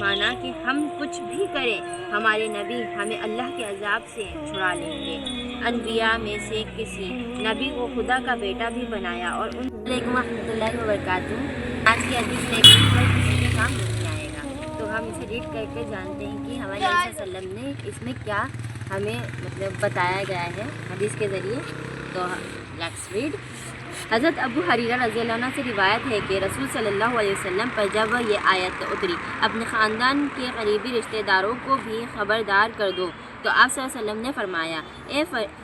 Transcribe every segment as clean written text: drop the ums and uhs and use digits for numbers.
مانا کہ ہم کچھ بھی کریں ہمارے نبی ہمیں اللہ کے عذاب سے چھڑا لیں گے۔ انبیاء میں سے کسی نبی کو خدا کا بیٹا بھی بنایا اور ان علیکم ورحمۃ اللہ وبرکاتہ۔ آج کی حدیث میں کسی کے کام نہیں آئے گا، تو ہم اسے ریڈ کر کے جانتے ہیں کہ ہمارے نبی صلی اللہ علیہ وسلم نے اس میں کیا ہمیں بتایا گیا ہے حدیث کے ذریعے۔ تو لیٹس ریڈ۔ حضرت ابو ہریرہ رضی اللہ عنہ سے روایت ہے کہ رسول صلی اللہ علیہ وسلم پر جب یہ آیت اتری اپنے خاندان کے قریبی رشتہ داروں کو بھی خبردار کر دو، تو آپ صلی اللہ علیہ وسلم نے فرمایا،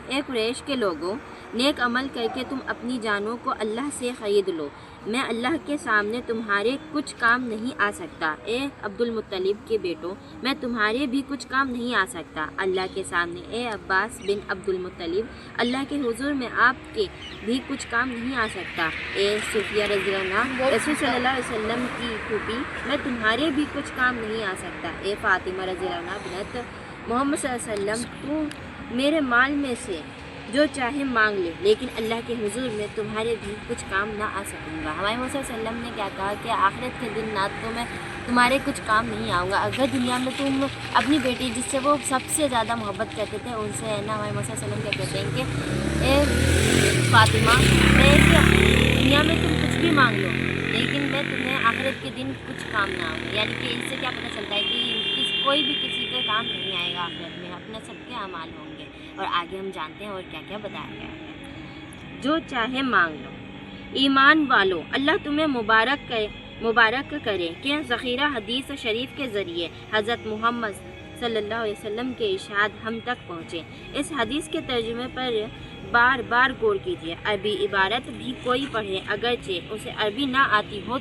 اے قریش کے لوگوں، نیک عمل کر کے تم اپنی جانوں کو اللہ سے خرید لو، میں اللہ کے سامنے تمہارے کچھ کام نہیں آ سکتا۔ اے عبد المطلب کے بیٹوں، میں تمہارے بھی کچھ کام نہیں آ سکتا اللہ کے سامنے۔ اے عباس بن عبد المطلب، اللہ کے حضور میں آپ کے بھی کچھ کام نہیں آ سکتا۔ اے صفیہ رضی اللہ عنہ، رسول صلی اللہ علیہ وسلم کی پھوپھی، میں تمہارے بھی کچھ کام نہیں آ سکتا۔ اے فاطمہ رضی اللہ عنہ بنت محمد صلی اللہ علیہ وسلم، تو میرے مال میں سے جو چاہے مانگ لے، لیکن اللہ کے حضور میں تمہارے بھی کچھ کام نہ آ سکوں گا۔ ہمارے محمد صلی اللہ علیہ وسلم نے کیا کہا کہ آخرت کے دن نہ تو میں تمہارے کچھ کام نہیں آؤں گا۔ اگر دنیا میں تم اپنی بیٹی جس سے وہ سب سے زیادہ محبت کرتے تھے ان سے نا، ہمارے محمد صلی اللہ علیہ وسلم کیا کہتے ہیں کہ اے فاطمہ، دنیا میں تم کچھ بھی مانگ لو، لیکن میں تمہیں آخرت کے دن کچھ کام نہ آؤں گا۔ یعنی کہ اس سے کیا پتہ چلتا ہے کہ کوئی بھی کسی کے کام نہیں آئے گا آخرت میں، اپنے سب کے اعمال ہوں گے۔ اور آگے ہم جانتے ہیں اور کیا کیا بتایا گیا ہے۔ جو چاہے مانگ لو۔ ایمان والو، اللہ تمہیں مبارک کرے کہ ذخیرہ حدیث شریف کے ذریعے حضرت محمد صلی اللہ علیہ وسلم کے ارشاد ہم تک پہنچے۔ اس حدیث کے ترجمے پر بار بار غور کیجیے۔ عربی عبارت بھی کوئی پڑھے، اگرچہ اسے عربی نہ آتی ہو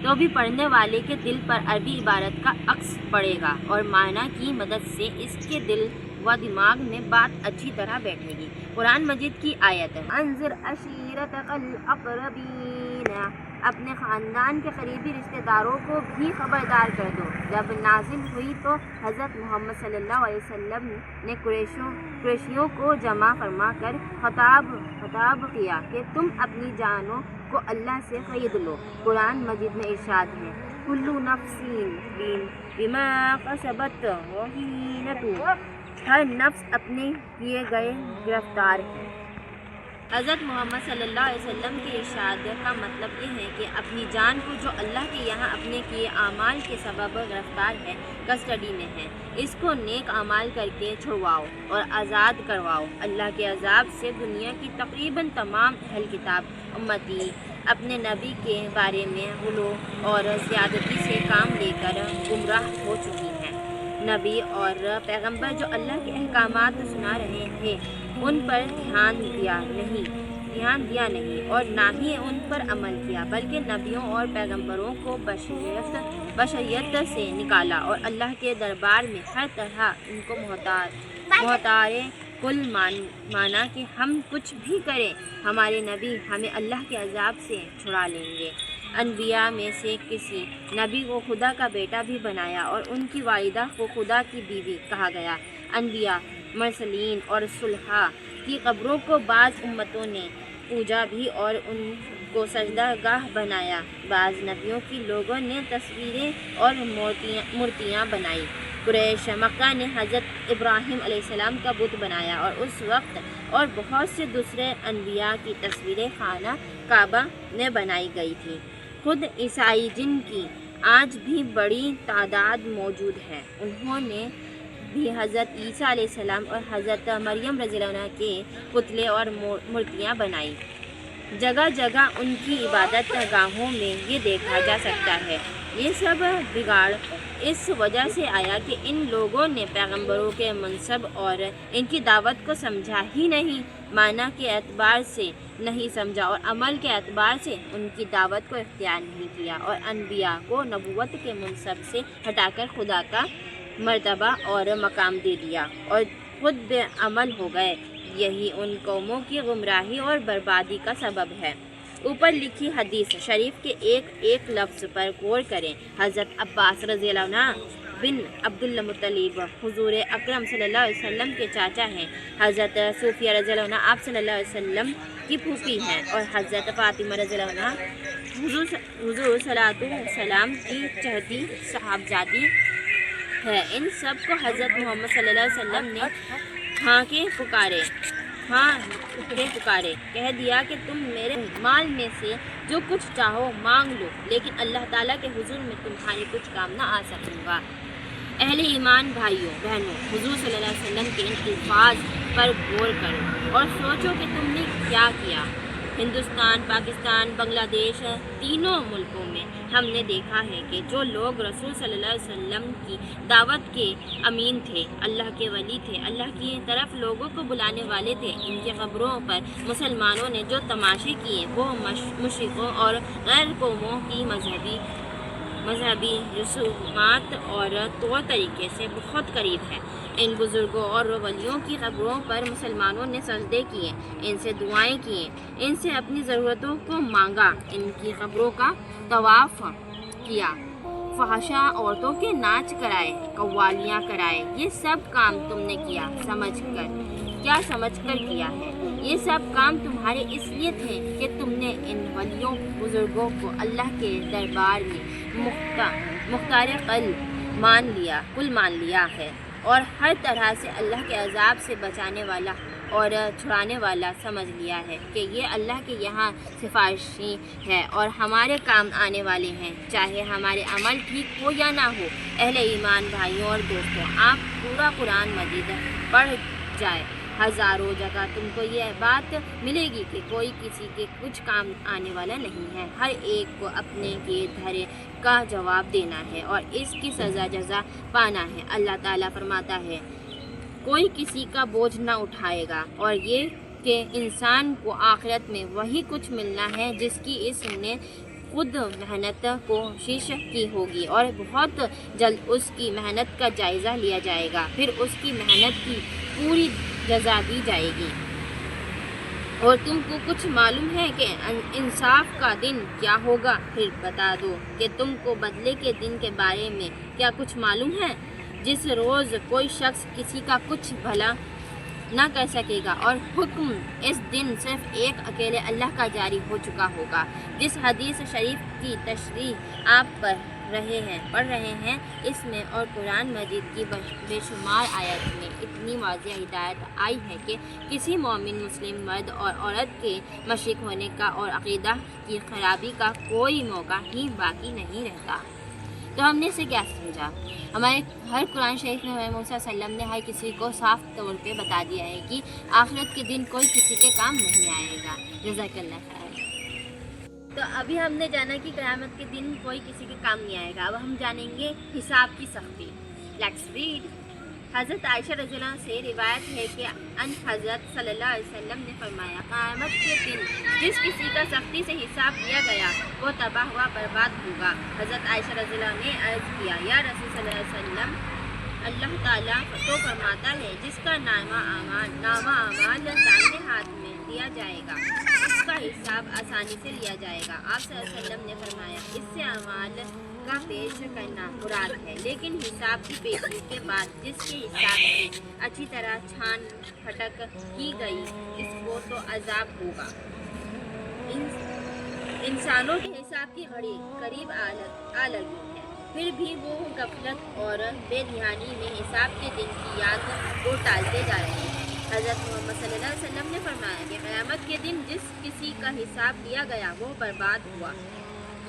تو بھی پڑھنے والے کے دل پر عربی عبارت کا عکس پڑے گا اور معنی کی مدد سے اس کے دل و دماغ میں بات اچھی طرح بیٹھے گی۔ قرآن مجید کی آیت انذر عشیرتک الاقربین، اپنے خاندان کے قریبی رشتہ داروں کو بھی خبردار کر دو، جب نازل ہوئی تو حضرت محمد صلی اللہ علیہ وسلم نے قریشیوں کو جمع فرما کر خطاب کیا کہ تم اپنی جانوں کو اللہ سے خرید لو۔ قرآن مجید میں ارشاد ہے، کل نفس بما کسبت رہینۃ، ہر نفس اپنے کیے گئے گرفتار ہے۔ حضرت محمد صلی اللہ علیہ وسلم کے ارشاد کا مطلب یہ ہے کہ اپنی جان کو جو اللہ کے یہاں اپنے کیے اعمال کے سبب گرفتار ہے، کسٹڈی میں ہے، اس کو نیک اعمال کر کے چھڑواؤ اور آزاد کرواؤ۔ اللہ کے عذاب سے دنیا کی تقریباً تمام اہل کتاب امتی اپنے نبی کے بارے میں غلو اور زیادتی سے کام لے کر گمراہ ہو چکی ہیں۔ نبی اور پیغمبر جو اللہ کے احکامات سنا رہے تھے ان پر دھیان دیا نہیں اور نہ ہی ان پر عمل کیا، بلکہ نبیوں اور پیغمبروں کو بشریت سے نکالا اور اللہ کے دربار میں ہر طرح ان کو محتار کل مانا کہ ہم کچھ بھی کریں ہمارے نبی ہمیں اللہ کے عذاب سے چھڑا لیں گے۔ انبیاء میں سے کسی نبی کو خدا کا بیٹا بھی بنایا اور ان کی والدہ کو خدا کی بیوی کہا گیا۔ انبیاء، مرسلین اور صلحاء کی قبروں کو بعض امتوں نے پوجا بھی اور ان کو سجدہ گاہ بنایا۔ بعض نبیوں کی لوگوں نے تصویریں اور مورتیاں بنائی۔ قریش مکہ نے حضرت ابراہیم علیہ السلام کا بت بنایا اور اس وقت اور بہت سے دوسرے انبیاء کی تصویریں خانہ کعبہ میں بنائی گئی تھیں۔ خود عیسائی جن کی آج بھی بڑی تعداد موجود ہے، انہوں نے بھی حضرت عیسیٰ علیہ السلام اور حضرت مریم رضی اللہ عنہ کے پتلے اور مورتیاں بنائی۔ جگہ جگہ ان کی عبادت گاہوں میں یہ دیکھا جا سکتا ہے۔ یہ سب بگاڑ اس وجہ سے آیا کہ ان لوگوں نے پیغمبروں کے منصب اور ان کی دعوت کو سمجھا ہی نہیں، معنی کے اعتبار سے نہیں سمجھا اور عمل کے اعتبار سے ان کی دعوت کو اختیار نہیں کیا، اور انبیاء کو نبوت کے منصب سے ہٹا کر خدا کا مرتبہ اور مقام دے دیا اور خود بے عمل ہو گئے۔ یہی ان قوموں کی گمراہی اور بربادی کا سبب ہے۔ اوپر لکھی حدیث شریف کے ایک ایک لفظ پر غور کریں۔ حضرت عباس رضی اللہ عنہ بن عبدالمطلب حضور اکرم صلی اللہ علیہ وسلم کے چاچا ہیں، حضرت صوفیہ رضی اللہ عنہ آپ صلی اللہ علیہ وسلم کی پھوپھی ہیں، اور حضرت فاطمہ رضی اللہ عنہ حضور صلی اللہ علیہ وسلم کی چہتی صاحبزادی ہے۔ ان سب کو حضرت محمد صلی اللہ علیہ وسلم نے ہاں کے پکارے، کہہ دیا کہ تم میرے مال میں سے جو کچھ چاہو مانگ لو، لیکن اللہ تعالیٰ کے حضور میں تمہارے کچھ کام نہ آ سکوں گا۔ اہل ایمان بھائیوں بہنوں، حضور صلی اللہ علیہ وسلم کے ان الفاظ پر غور کرو اور سوچو کہ تم نے کیا کیا۔ ہندوستان، پاکستان، بنگلہ دیش، تینوں ملکوں میں ہم نے دیکھا ہے کہ جو لوگ رسول صلی اللہ علیہ وسلم کی دعوت کے امین تھے، اللہ کے ولی تھے، اللہ کی طرف لوگوں کو بلانے والے تھے، ان کی قبروں پر مسلمانوں نے جو تماشے کیے وہ مشرکوں اور غیر قوموں کی مذہبی رسومات اور طور طریقے سے بہت قریب ہے۔ ان بزرگوں اور ولیوں کی قبروں پر مسلمانوں نے سجدے کیے، ان سے دعائیں کیں، ان سے اپنی ضرورتوں کو مانگا، ان کی قبروں کا طواف کیا، فحشا عورتوں کے ناچ کرائے، قوالیاں کرائے۔ یہ سب کام تم نے کیا سمجھ کر کیا ہے؟ یہ سب کام تمہارے اس لیے تھے کہ تم نے ان ولیوں بزرگوں کو اللہ کے دربار میں مختار کل مان لیا ہے، اور ہر طرح سے اللہ کے عذاب سے بچانے والا اور چھڑانے والا سمجھ لیا ہے کہ یہ اللہ کے یہاں سفارشی ہے اور ہمارے کام آنے والے ہیں، چاہے ہمارے عمل ٹھیک ہو یا نہ ہو۔ اہل ایمان بھائیوں اور دوستوں، آپ پورا قرآن مجید پڑھ جائے، ہزاروں جگہ تم کو یہ بات ملے گی کہ کوئی کسی کے کچھ کام آنے والا نہیں ہے، ہر ایک کو اپنے کے دھرے کا جواب دینا ہے اور اس کی سزا جزا پانا ہے۔ اللہ تعالیٰ فرماتا ہے کوئی کسی کا بوجھ نہ اٹھائے گا، اور یہ کہ انسان کو آخرت میں وہی کچھ ملنا ہے جس کی اس نے خود محنت کوشش کی ہوگی، اور بہت جلد اس کی محنت کا جائزہ لیا جائے گا، پھر اس کی محنت کی پوری جزا دی جائے گی۔ اور تم کو کچھ معلوم ہے کہ انصاف کا دن کیا ہوگا؟ پھر بتا دو کہ تم کو بدلے کے دن کے بارے میں کیا کچھ معلوم ہے، جس روز کوئی شخص کسی کا کچھ بھلا نہ کر سکے گا، اور حکم اس دن صرف ایک اکیلے اللہ کا جاری ہو چکا ہوگا۔ جس حدیث شریف کی تشریح آپ پڑھ رہے ہیں، اس میں اور قرآن مجید کی بے شمار آیات میں اتنی واضح ہدایت آئی ہے کہ کسی مومن مسلم مرد اور عورت کے مشرک ہونے کا اور عقیدہ کی خرابی کا کوئی موقع ہی باقی نہیں رہتا۔ تو ہم نے اسے کیا سمجھا؟ ہمارے ہر قرآن شریف میں محمد صلی اللہ علیہ وسلم نے ہر کسی کو صاف طور پہ بتا دیا ہے کہ آخرت کے دن کوئی کسی کے کام نہیں آئے گا۔ جزاک اللہ خیر۔ تو ابھی ہم نے جانا کہ قیامت کے دن کوئی کسی کے کام نہیں آئے گا، اب ہم جانیں گے حساب کی سختی۔ Let's read. حضرت عائشہ رضی اللہ عنہا سے روایت ہے کہ ان حضرت صلی اللہ علیہ وسلم نے فرمایا قیامت کے دن جس کسی کا سختی سے حساب لیا گیا وہ تباہ ہوا برباد ہوگا۔ حضرت عائشہ رضی اللہ عنہا نے عرض کیا یا رسول صلی اللہ علیہ وسلم، اللہ تعالیٰ تو فرماتا ہے جس کا نامہ اعمال دائیں ہاتھ میں دیا جائے گا اس کا حساب آسانی سے لیا جائے گا۔ آپ صلی اللہ علیہ وسلم نے فرمایا اس سے اعمال کا پیش کرنا مراد ہے، لیکن حساب کی پیشی کے بعد جس کے حساب سے اچھی طرح چھان پھٹک کی گئی اس کو تو عذاب ہوگا۔ انسانوں کے حساب کی گھڑی قریب آ لگی ہے، پھر بھی وہ غفلت اور بے دھیانی میں حساب کے دن کی یاد کو ٹالتے جا رہے ہیں۔ حضرت محمد صلی اللہ علیہ وسلم نے فرمایا کہ قیامت کے دن جس کسی کا حساب لیا گیا وہ برباد ہوا۔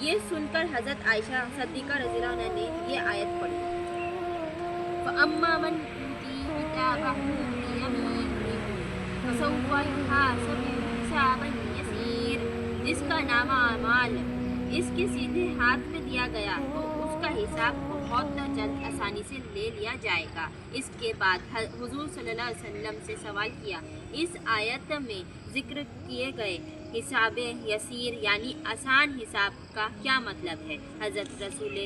یہ سن کر حضرت عائشہ صدیقہ رضی اللہ عنہا نے یہ آیت پڑھی فَأَمَّا مَنْ أُوتِيَ كِتَابَهُ بِيَمِينِهِ فَسَوْفَ يُحَاسَبُ حِسَابًا يَسِيرًا، جس کا نامہ اعمال اس کے سیدھے ہاتھ میں دیا گیا تو اس کا حساب بہت جلد آسانی سے لے لیا جائے گا۔ اس کے بعد حضور صلی اللہ علیہ وسلم سے سوال کیا اس آیت میں ذکر کیے گئے حساب یسیر یعنی آسان حساب کا کیا مطلب ہے؟ حضرت رسول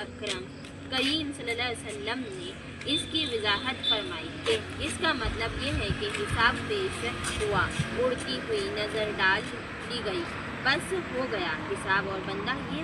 اکرم کریم صلی اللہ علیہ وسلم نے اس کی وضاحت فرمائی کہ اس کا مطلب یہ ہے کہ حساب پیش ہوا، اڑتی ہوئی نظر ڈال دی گئی، بس ہو گیا حساب، اور بندہ یہ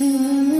Mm-hmm.